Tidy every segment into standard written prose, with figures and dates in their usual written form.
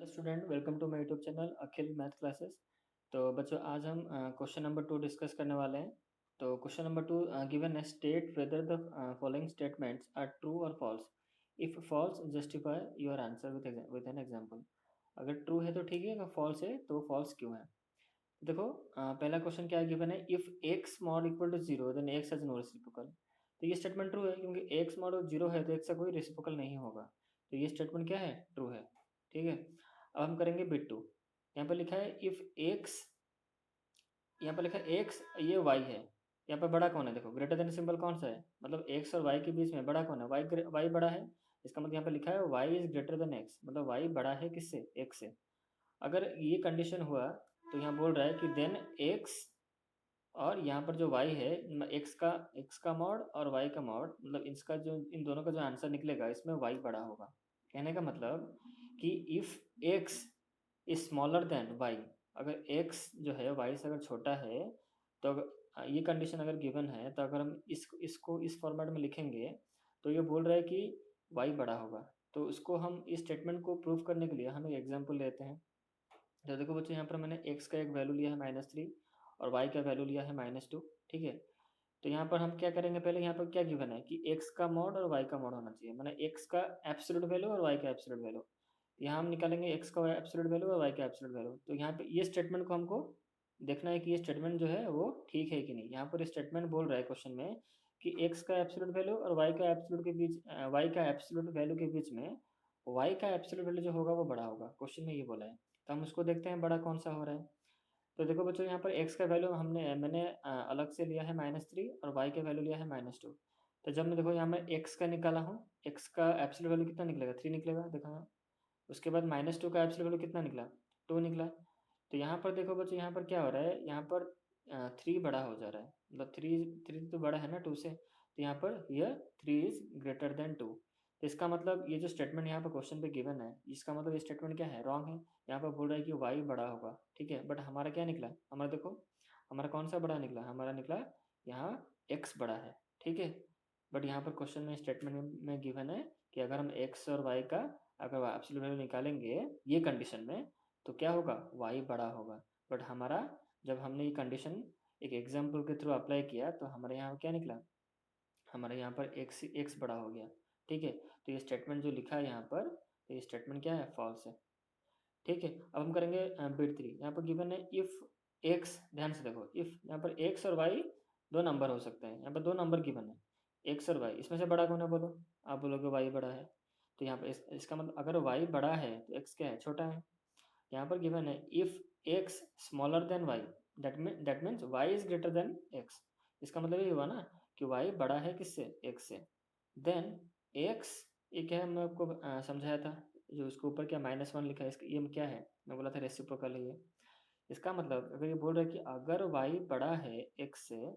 Hello student, welcome to my YouTube channel Akhil math classes. तो बच्चों, आज हम क्वेश्चन नंबर 2 डिस्कस करने वाले हैं। तो क्वेश्चन नंबर 2, गिवन है state whether the following statements are true और false. If false justify your answer with an example. अगर ट्रू है तो ठीक है, अगर फॉल्स है तो फॉल्स क्यों है। देखो, पहला क्वेश्चन क्या गिवन है, if X mod equal to zero then X has no reciprocal. तो ये स्टेटमेंट ट्रू है, क्योंकि एक्स मॉड जीरो है तो एक्स का कोई रेसिप्रोकल नहीं होगा। तो ये स्टेटमेंट क्या है, ट्रू है। ठीक है। अब हम करेंगे बिट टू। यहाँ पर लिखा है इफ एक्स, यहाँ पर लिखा है एक्स, ये वाई है। यहाँ पर बड़ा कौन है, देखो ग्रेटर देन सिंबल कौन सा है, मतलब एक्स और वाई के बीच में बड़ा कौन है, वाई। वाई बड़ा है। इसका मतलब यहाँ पर लिखा है Y is greater than X, मतलब वाई बड़ा है किससे, एक्स से। अगर ये कंडीशन हुआ तो यहाँ बोल रहा है कि देन एक्स, और यहाँ पर जो y है, x का मॉड और y का मॉड, मतलब इसका जो, इन दोनों का जो आंसर निकलेगा इसमें y बड़ा होगा। कहने का मतलब कि if x is smaller than y, अगर x जो है y से अगर छोटा है, तो ये कंडीशन अगर गिवन है, तो अगर हम इसको इस फॉर्मेट में लिखेंगे तो ये बोल रहा है कि y बड़ा होगा। तो इसको हम इस स्टेटमेंट को प्रूव करने के लिए हम एक एग्जाम्पल लेते हैं। तो देखो बच्चों, यहाँ पर मैंने x का एक वैल्यू लिया है -3 और y का वैल्यू लिया है -2। ठीक है। तो यहाँ पर हम क्या करेंगे, पहले यहाँ पर क्या गिवन है कि x का मॉड और y का मॉड होना चाहिए, माने x का एब्सोल्यूट वैल्यू और y का एब्सोल्यूट वैल्यू। यहाँ हम निकालेंगे x का एब्सोल्यूट वैल्यू और y का एब्सोल्यूट वैल्यू। तो यहाँ पे ये स्टेटमेंट को हमको देखना है कि ये स्टेटमेंट जो है वो ठीक है कि नहीं। यहाँ पर स्टेटमेंट बोल रहा है क्वेश्चन में कि x का एब्सोल्यूट वैल्यू और y का एब्सोल्यूट के बीच, y का एब्सोल्यूट वैल्यू के बीच में y का एब्सोल्यूट वैल्यू जो होगा वो बड़ा होगा। क्वेश्चन में ये बोला है, तो हम उसको देखते हैं बड़ा कौन सा हो रहा है। तो देखो बच्चों, यहाँ पर x का वैल्यू मैंने अलग से लिया है -3 और y का वैल्यू लिया है -2। तो जब मैं, देखो यहाँ मैं x का निकाला हूँ, x का एब्सोल्यूट वैल्यू कितना निकलेगा, 3 निकलेगा, देखो यहाँ। उसके बाद -2 का एब्सोल्यूट वैल्यू कितना निकला, 2 निकला। तो यहाँ पर देखो बच्चों, यहाँ पर क्या हो रहा है, यहाँ पर 3 बड़ा हो जा रहा है, मतलब 3 तो बड़ा है ना 2 से। तो यहाँ पर हियर 3 इज ग्रेटर देन 2। तो इसका मतलब ये जो स्टेटमेंट यहाँ पर क्वेश्चन पे गिवन है, इसका मतलब ये स्टेटमेंट क्या है, रॉन्ग है। यहाँ पर बोल रहा है कि y बड़ा होगा। ठीक है, बट हमारा क्या निकला, हमारा देखो, हमारा कौन सा बड़ा निकला, हमारा निकला यहाँ x बड़ा है। ठीक है। बट यहाँ पर क्वेश्चन में स्टेटमेंट में गिवन है कि अगर हम x और y का अगर एब्सोल्यूट वैल्यू निकालेंगे ये कंडीशन में, तो क्या होगा, y बड़ा होगा। बट हमारा, जब हमने ये कंडीशन एक एग्जाम्पल के थ्रू अप्लाई किया, तो हमारे यहाँ क्या निकला, हमारे यहाँ पर x बड़ा हो गया। ठीक है। तो ये स्टेटमेंट जो लिखा है यहाँ पर, तो ये स्टेटमेंट क्या है, फॉल्स है। ठीक है। अब हम करेंगे बिट 3। यहाँ पर गिवन है इफ एक्स, ध्यान से देखो, इफ यहाँ पर एक्स और वाई दो नंबर हो सकते हैं। यहाँ पर दो नंबर गिवन है, एक्स और वाई, इसमें से बड़ा कौन है बोलो। आप बोलोगे वाई बड़ा है। तो यहाँ पर इसका मतलब अगर वाई बड़ा है तो एक्स क्या है, छोटा है। यहाँ पर गिवन है if X smaller than Y, that means Y is greater than X. इसका मतलब ये हुआ ना कि वाई बड़ा है किससे, एक्स से। देन एक्स, ये क्या है, मैं आपको समझाया था, जो उसके ऊपर क्या -1 लिखा है, इसका ये क्या है, मैं बोला था रेसिप्रोकल है ये। इसका मतलब अगर ये बोल रहा है कि अगर y बड़ा है x से,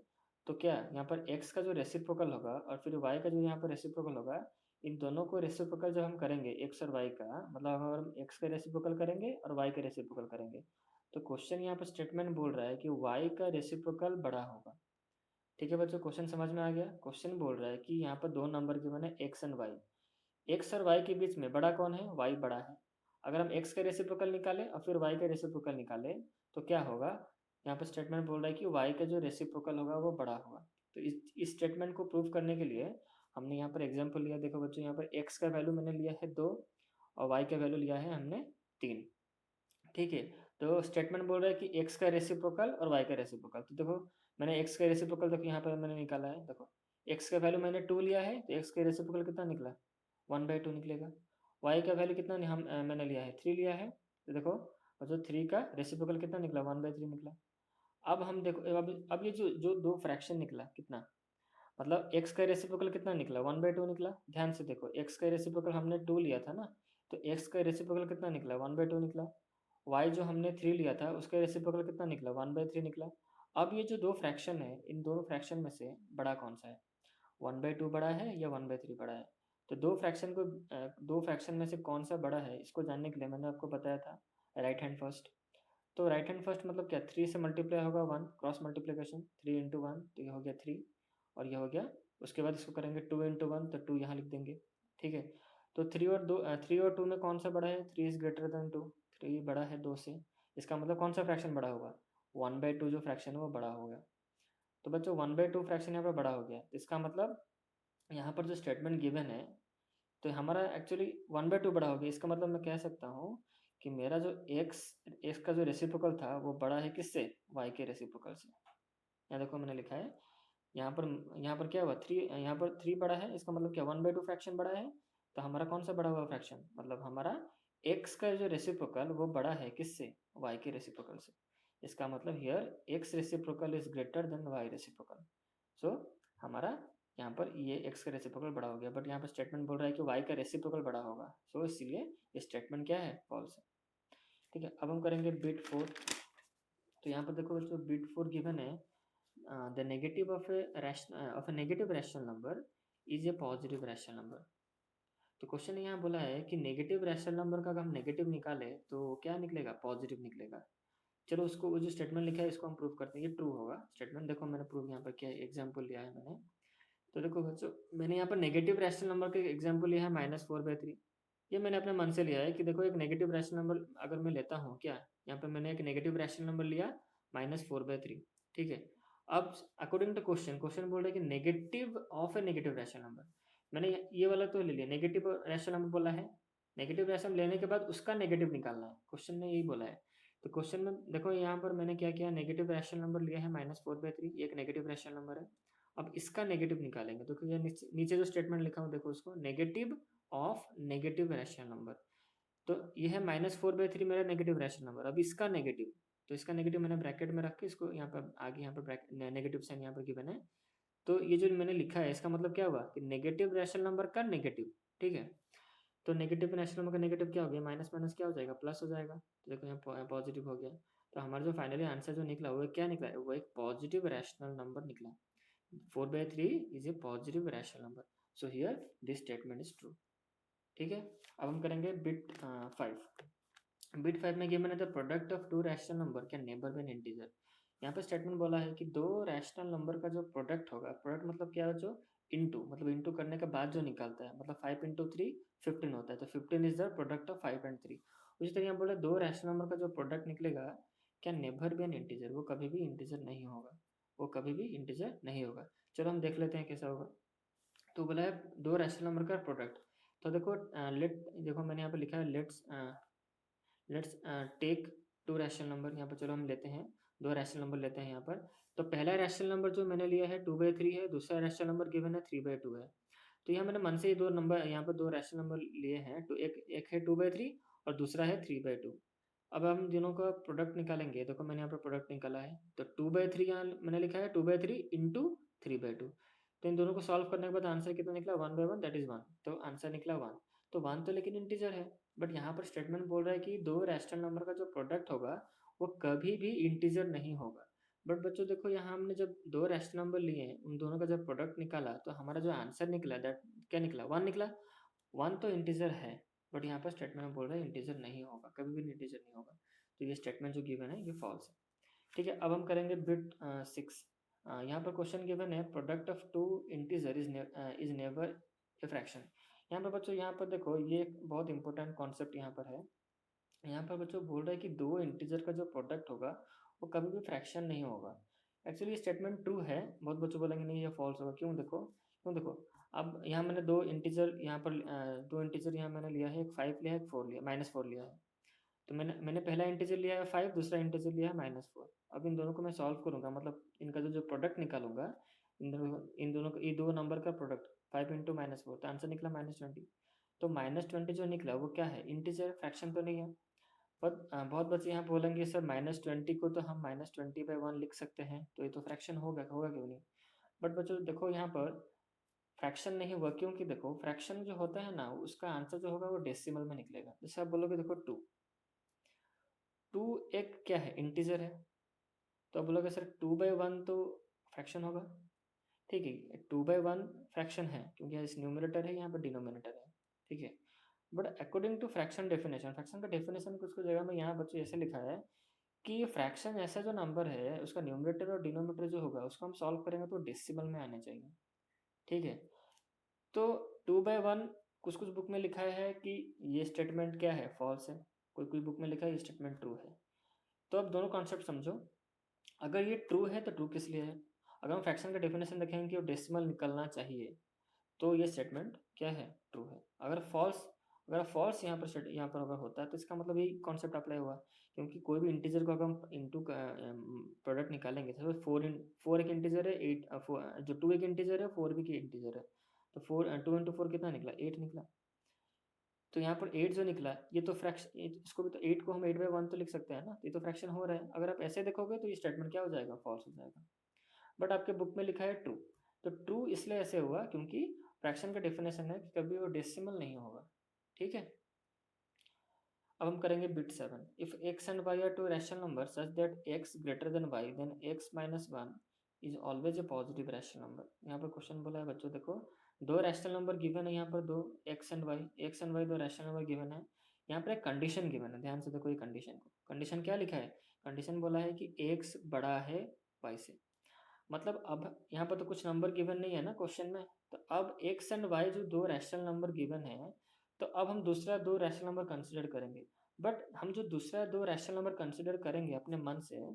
तो क्या यहाँ पर x का जो रेसिप्रोकल होगा और फिर y का जो यहाँ पर रेसिप्रोकल होगा, इन दोनों को रेसिप्रोकल जब हम करेंगे x और y का, मतलब अगर हम x का रेसिप्रोकल करेंगे और y का रेसिप्रोकल करेंगे, तो क्वेश्चन यहाँ पर स्टेटमेंट बोल रहा है कि y का रेसिप्रोकल बड़ा होगा। ठीक है बच्चों, क्वेश्चन समझ में आ गया। क्वेश्चन बोल रहा है कि यहाँ पर दो नंबर गिवन है x एंड y, एक्स और वाई के बीच में बड़ा कौन है, वाई बड़ा है। अगर हम एक्स का रेसिप्रोकल निकालें और फिर वाई का रेसिप्रोकल निकालें, तो क्या होगा, यहाँ पर स्टेटमेंट बोल रहा है कि वाई का जो रेसिप्रोकल होगा वो बड़ा होगा। तो इस स्टेटमेंट को प्रूव करने के लिए हमने यहाँ पर एग्जाम्पल लिया। देखो बच्चों, यहाँ पर एक्स का वैल्यू मैंने लिया है 2 और वाई का वैल्यू लिया है हमने 3। ठीक है। तो स्टेटमेंट बोल रहा है कि एक्स का रेसिप्रोकल और वाई का रेसिप्रोकल। तो देखो, मैंने एक्स का रेसिप्रोकल देखो यहाँ पर मैंने निकाला है। देखो, एक्स का वैल्यू मैंने 2 लिया है, तो एक्स का रेसिप्रोकल कितना निकला, 1/2 निकलेगा। वाई का वैल्यू कितना मैंने लिया है, 3 लिया है। तो देखो, और जो 3 का रेसिप्रोकल कितना निकला, 1/3 निकला। अब हम देखो, अब ये जो जो दो फ्रैक्शन निकला कितना, मतलब एक्स का रेसिप्रोकल कितना निकला, 1/2 निकला। ध्यान से देखो, एक्स का रेसिप्रोकल हमने 2 लिया था ना, तो एक्स का रेसिप्रोकल कितना निकला, 1/2 निकला। वाई जो हमने 3 लिया था उसका रेसिप्रोकल कितना निकला, 1/3 निकला। अब ये जो दो फ्रैक्शन है, इन दोनों फ्रैक्शन में से बड़ा कौन सा है, 1/2 बड़ा है या 1/3 बड़ा है। तो दो फ्रैक्शन में से कौन सा बड़ा है, इसको जानने के लिए मैंने आपको बताया था राइट हैंड फर्स्ट। तो राइट हैंड फर्स्ट मतलब क्या, 3 से मल्टीप्लाई होगा 1, क्रॉस मल्टीप्लिकेशन, 3 इंटू 1, तो ये हो गया 3 और ये हो गया। उसके बाद इसको करेंगे 2 इंटू 1, तो 2 यहाँ लिख देंगे। ठीक है। तो 3 और 2 में कौन सा बड़ा है? 3 इज ग्रेटर देन 2, 3 बड़ा है 2 से। इसका मतलब कौन सा फ्रैक्शन बड़ा होगा? 1/2 जो फ्रैक्शन है वो बड़ा होगा। तो बच्चों 1/2 फ्रैक्शन यहाँ पर बड़ा हो गया। इसका मतलब यहाँ पर जो स्टेटमेंट गिवन है, तो हमारा एक्चुअली 1/2 बड़ा हो गया। इसका मतलब मैं कह सकता हूँ कि मेरा जो एक्स का जो रेसिप्रोकल था वो बड़ा है किससे? वाई के रेसिप्रोकल से। यहाँ देखो मैंने लिखा है, यहाँ पर क्या हुआ? 3, यहाँ पर 3 बड़ा है, इसका मतलब क्या? 1/2 फ्रैक्शन बड़ा है। तो हमारा कौन सा बड़ा हुआ फ्रैक्शन? मतलब हमारा एक्स का जो रेसिप्रोकल वो बड़ा है किससे? वाई के रेसिप्रोकल से। इसका मतलब here x reciprocal is greater than y reciprocal. So हमारा यहाँ पर ये एक्स का रेसिप्रोकल बड़ा हो गया, बट यहाँ पर स्टेटमेंट बोल रहा है कि वाई का रेसिप्रोकल बड़ा होगा। सो इसलिए ये स्टेटमेंट क्या है? फॉल्स है। ठीक है, अब हम करेंगे बिट 4। तो यहाँ पर देखो बच्चों, बिट 4 गिवन है, the negative of a negative rational number is a positive rational number। तो क्वेश्चन यहाँ बोला है कि नेगेटिव रैशनल नंबर का अगर हम नेगेटिव निकाले तो क्या निकलेगा? पॉजिटिव निकलेगा। चलो उसको, वो जो स्टेटमेंट लिखा है इसको हम प्रूव करते हैं। ये ट्रू होगा स्टेटमेंट। देखो मैंने प्रूव यहाँ पर क्या एग्जाम्पल लिया है मैंने। तो देखो बच्चों, मैंने यहाँ पर नेगेटिव रैशनल नंबर का एग्जाम्पल लिया है -4/3। ये मैंने अपने मन से लिया है कि देखो एक नेगेटिव रैशनल नंबर अगर मैं लेता हूँ, क्या यहाँ पर मैंने एक नेगेटिव रैशनल नंबर लिया -4/3। ठीक है, अब अकॉर्डिंग टू क्वेश्चन बोल रहा है कि negative of A negative rational number. मैंने ये वाला तो ले लिया, नेगेटिव रैशनल नंबर बोला है। नेगेटिव रैशनल लेने के बाद उसका नेगेटिव निकालना है, क्वेश्चन ने यही बोला है। तो क्वेश्चन में देखो यहाँ पर मैंने क्या किया, नेगेटिव रैशनल नंबर लिया है -4/3, एक नेगेटिव रैशनल नंबर है। अब इसका नेगेटिव निकालेंगे तो ये नीचे जो स्टेटमेंट लिखा हूँ देखो उसको, negative of negative rational number. तो ये है -4/3 मेरा नेगेटिव रैशनल नंबर। अब इसका नेगेटिव, तो इसका नेगेटिव मैंने ब्रैकेट में रख के इसको यहाँ पर आगे, यहाँ पर नेगेटिव साइन यहाँ पर गिवन है। तो ये जो मैंने लिखा है इसका मतलब क्या हुआ कि नेगेटिव रैशनल नंबर का नेगेटिव। ठीक है, तो नेगेटिव रैशनल नंबर का नेगेटिव क्या हो गया? माइनस माइनस क्या हो जाएगा? प्लस हो जाएगा। तो देखो यहाँ पॉजिटिव हो गया। तो हमारा जो फाइनली आंसर जो निकला वो क्या निकला है? वो एक पॉजिटिव रैशनल नंबर निकला। 4/3 is a positive rational number. So here this statement is true. ठीक है, अब हम करेंगे बिट 5। बिट 5 में गिवन है the product of two rational number can never be an integer. यहाँ पे स्टेटमेंट बोला है कि दो रैशनल नंबर का जो प्रोडक्ट होगा, प्रोडक्ट मतलब क्या है? जो इनटू, मतलब इनटू करने के बाद जो निकलता है, मतलब 5 × 3 15 होता है। तो 15 is the product of 5 and 3। उसी तरह यहाँ बोले दो रैशनल नंबर का जो प्रोडक्ट निकलेगा can never be an integer, वो कभी भी इंटीजर नहीं होगा, वो कभी भी इंटीजर नहीं होगा। चलो हम देख लेते हैं कैसा होगा। तो बोला है दो रैशनल नंबर का प्रोडक्ट। तो देखो देखो मैंने यहाँ पे लिखा है let's take two rational number. यहाँ पर चलो हम लेते हैं, दो रैशनल नंबर लेते हैं यहाँ पर। तो पहला रैशनल नंबर जो मैंने लिया है 2/3 है, दूसरा रैशनल नंबर गिवन है 3/2 है। तो यहाँ मैंने मन से ही दो नंबर, यहाँ पर दो रैशनल नंबर लिए हैं। तो एक है 2/3 और दूसरा है 3/2। अब हम दोनों का प्रोडक्ट निकालेंगे। देखो मैंने यहाँ पर प्रोडक्ट निकाला है। तो 2/3 यहाँ मैंने लिखा है 2/3 इंटू 3/2। तो इन दोनों को सॉल्व करने के बाद आंसर कितना निकला? 1/1, दैट इज 1। तो आंसर निकला 1। तो 1 तो लेकिन इंटीजर है, बट यहाँ पर स्टेटमेंट बोल रहा है कि दो रैशनल नंबर का जो प्रोडक्ट होगा वो कभी भी इंटीजर नहीं होगा। बट बच्चों देखो, यहाँ हमने जब दो रैशनल नंबर लिए हैं, उन दोनों का जब प्रोडक्ट निकाला तो हमारा जो आंसर निकला, दैट क्या निकला? 1 निकला। 1 तो इंटीजर है, बट यहाँ पर स्टेटमेंट बोल रहा है इंटीजर नहीं होगा, कभी भी इंटीजर नहीं होगा। तो ये स्टेटमेंट जो गिवन है ये फॉल्स है। ठीक है, अब हम करेंगे बिट 6। यहाँ पर क्वेश्चन गिवन है product of two integer is never a fraction. यहाँ पर बच्चों, यहाँ पर देखो ये एक बहुत इंपॉर्टेंट कॉन्सेप्ट यहाँ पर है। यहाँ पर बच्चों बोल रहा है कि दो इंटीजर का जो प्रोडक्ट होगा वो कभी भी फ्रैक्शन नहीं होगा। एक्चुअली स्टेटमेंट ट्रू है। बहुत बच्चों बोलेंगे नहीं ये फॉल्स होगा। क्यों देखो, अब यहाँ मैंने दो इंटीजर यहाँ पर दो इंटीजर यहाँ मैंने लिया है, एक 5 लिया है, एक 4 लिया, -4 लिया है। तो मैंने पहला इंटीजर लिया है 5, दूसरा इंटीजर लिया है -4। अब इन दोनों को मैं सॉल्व करूंगा, मतलब इनका जो प्रोडक्ट निकालूंगा, इन दोनों ये दो नंबर का प्रोडक्ट 5 × -4, तो आंसर निकला -20। तो -20 जो निकला वो क्या है? इंटीजर, फ्रैक्शन तो नहीं है। पर बहुत बच्चे यहाँ बोलेंगे सर -20 को तो हम -20/1 लिख सकते हैं, तो ये तो फ्रैक्शन होगा होगा क्यों नहीं? बट बच्चों देखो यहाँ पर फ्रैक्शन नहीं हुआ, क्योंकि देखो फ्रैक्शन जो होता है ना, उसका आंसर जो होगा वो डेसिमल में निकलेगा। जैसे आप बोलोगे देखो 2 एक क्या है? इंटीजर है। तो आप बोलोगे सर 2/1 तो फ्रैक्शन होगा। ठीक है, 2/1 फ्रैक्शन है क्योंकि इस न्यूमरेटर है, यहाँ पर डिनोमिनेटर है। ठीक है, but according to fraction definition, fraction का डेफिनेशन कुछ जगह में यहाँ बच्चों ऐसे लिखा है कि फ्रैक्शन ऐसा जो नंबर है उसका न्यूमरेटर और डिनोमिनेटर जो होगा उसको हम सॉल्व करेंगे तो डेसिमल में आने चाहिए। ठीक है, तो 2/1 कुछ कुछ बुक में लिखा है कि ये स्टेटमेंट क्या है, फॉल्स है, कोई कोई बुक में लिखा है ये स्टेटमेंट ट्रू है। तो अब दोनों कॉन्सेप्ट समझो। अगर ये ट्रू है तो ट्रू किस लिए है? अगर हम फ्रैक्शन का डेफिनेशन देखेंगे कि वो डेसिमल निकलना चाहिए, तो ये स्टेटमेंट क्या है, ट्रू है। अगर फॉल्स यहाँ पर अगर होता है तो इसका मतलब यही कॉन्सेप्ट अप्लाई हुआ, क्योंकि कोई भी इंटीजर को अगर हम इंटू प्रोडक्ट निकालेंगे तो फोर एक इंटीजर है, एट जो टू एक इंटीजर है, फोर भी की इंटीजर है, तो टू इंटू फोर कितना निकला, एट निकला। तो यहाँ पर एट जो निकला ये तो फ्रैक्शन, इसको भी तो एट को हम 8/1 तो लिख सकते हैं ना, ये तो फ्रैक्शन हो रहा है। अगर आप ऐसे देखोगे तो ये स्टेटमेंट क्या हो जाएगा, फॉल्स हो जाएगा। बट आपके बुक में लिखा है ट्रू, तो ट्रू इसलिए ऐसे हुआ क्योंकि फ्रैक्शन का डेफिनेशन है कि कभी वो डेसिमल नहीं होगा। ठीक है, अब हम करेंगे bit 7। If x and y are two rational number such that x greater than y, then x minus 1 is always a positive rational number. यहाँ पर क्वेश्चन बोला है बच्चों, देखो दो रैशनल नंबर गिवन है, यहाँ पर दो x एंड y दो रैशनल नंबर गिवन है। यहाँ पर एक कंडीशन गिवन है, ध्यान से देखो ये कंडीशन को, कंडीशन क्या लिखा है, कंडीशन बोला है कि x बड़ा है y से। मतलब अब यहाँ पर तो कुछ नंबर गिवन नहीं है ना क्वेश्चन में, तो अब x एंड y जो दो रैशनल नंबर गिवन है, तो अब हम दूसरा दो रैशनल नंबर कंसिडर करेंगे। बट हम जो दूसरा दो रैशनल नंबर कंसिडर करेंगे अपने मन से,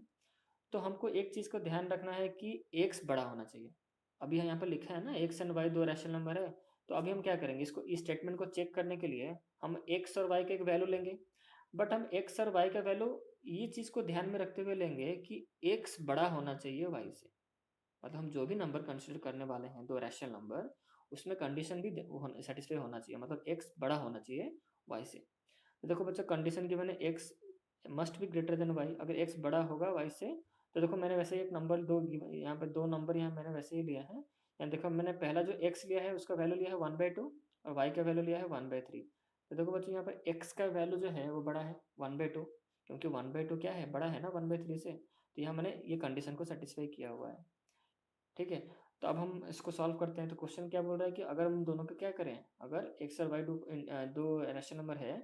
तो हमको एक चीज़ को ध्यान रखना है कि x बड़ा होना चाहिए। अभी यहाँ पर लिखा है ना x एंड y दो रैशनल नंबर है, तो अभी हम क्या करेंगे, इसको इस स्टेटमेंट को चेक करने के लिए हम x और y का एक वैल्यू लेंगे। बट हम x और y का वैल्यू ये चीज़ को ध्यान में रखते हुए लेंगे कि x बड़ा होना चाहिए y से। मतलब हम जो भी नंबर कंसिडर करने वाले हैं, दो रैशनल नंबर, उसमें कंडीशन भी सेटिस्फाई होना चाहिए, मतलब x बड़ा होना चाहिए y से। तो देखो बच्चों कंडीशन गिवन है x must be greater than y। अगर x बड़ा होगा y से, तो देखो मैंने वैसे ही एक नंबर दो यहाँ पे दो नंबर यहाँ मैंने वैसे ही लिया है। यहाँ देखो मैंने पहला जो x लिया है उसका वैल्यू लिया है 1/2 और y का वैल्यू लिया है 1/3। तो देखो बच्चों यहाँ पर x का वैल्यू जो है वो बड़ा है 1/2, क्योंकि 1/2 क्या है, बड़ा है ना 1/3 से। तो यहाँ मैंने ये कंडीशन को सेटिस्फाई किया हुआ है। ठीक है, तो अब हम इसको सॉल्व करते हैं। तो क्वेश्चन क्या बोल रहा है कि अगर हम दोनों का क्या करें, अगर x और y दो रैशनल नंबर है,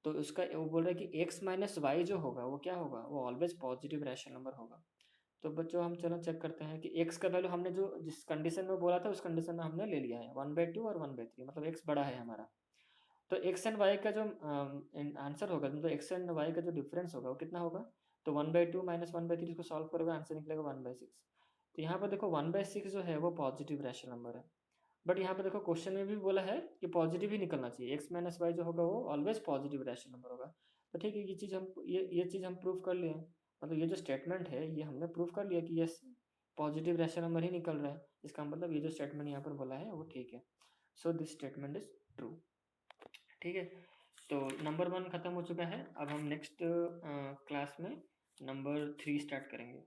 तो उसका वो बोल रहा है कि x माइनस वाई जो होगा वो क्या होगा, वो ऑलवेज पॉजिटिव रैशनल नंबर होगा। तो बच्चों हम चलो चेक करते हैं कि x का वैल्यू हमने जो जिस कंडीशन में बोला था उस कंडीशन में हमने ले लिया है 1/2 और 1/3, मतलब x बड़ा है हमारा। तो x एंड y का जो आंसर होगा, मतलब x एंड y का जो डिफरेंस होगा वो कितना होगा, तो 1/2 माइनस 1/3 इसको सॉल्व करोगे आंसर निकलेगा 1/6। तो यहाँ पर देखो 1/6 जो है वो पॉजिटिव रैशनल नंबर है। बट यहाँ पे देखो क्वेश्चन में भी बोला है कि पॉजिटिव ही निकलना चाहिए, x माइनस वाई जो होगा वो ऑलवेज पॉजिटिव रैशनल नंबर होगा। तो ठीक है, ये चीज़ हम प्रूव कर लिए, मतलब ये जो स्टेटमेंट है ये हमने प्रूव कर लिया कि यस पॉजिटिव रैशनल नंबर ही निकल रहा है। इसका मतलब ये जो स्टेटमेंट यहाँ पर बोला है वो ठीक है। So this statement is true. ठीक है, तो नंबर 1 खत्म हो चुका है। अब हम नेक्स्ट क्लास में नंबर 3 स्टार्ट करेंगे।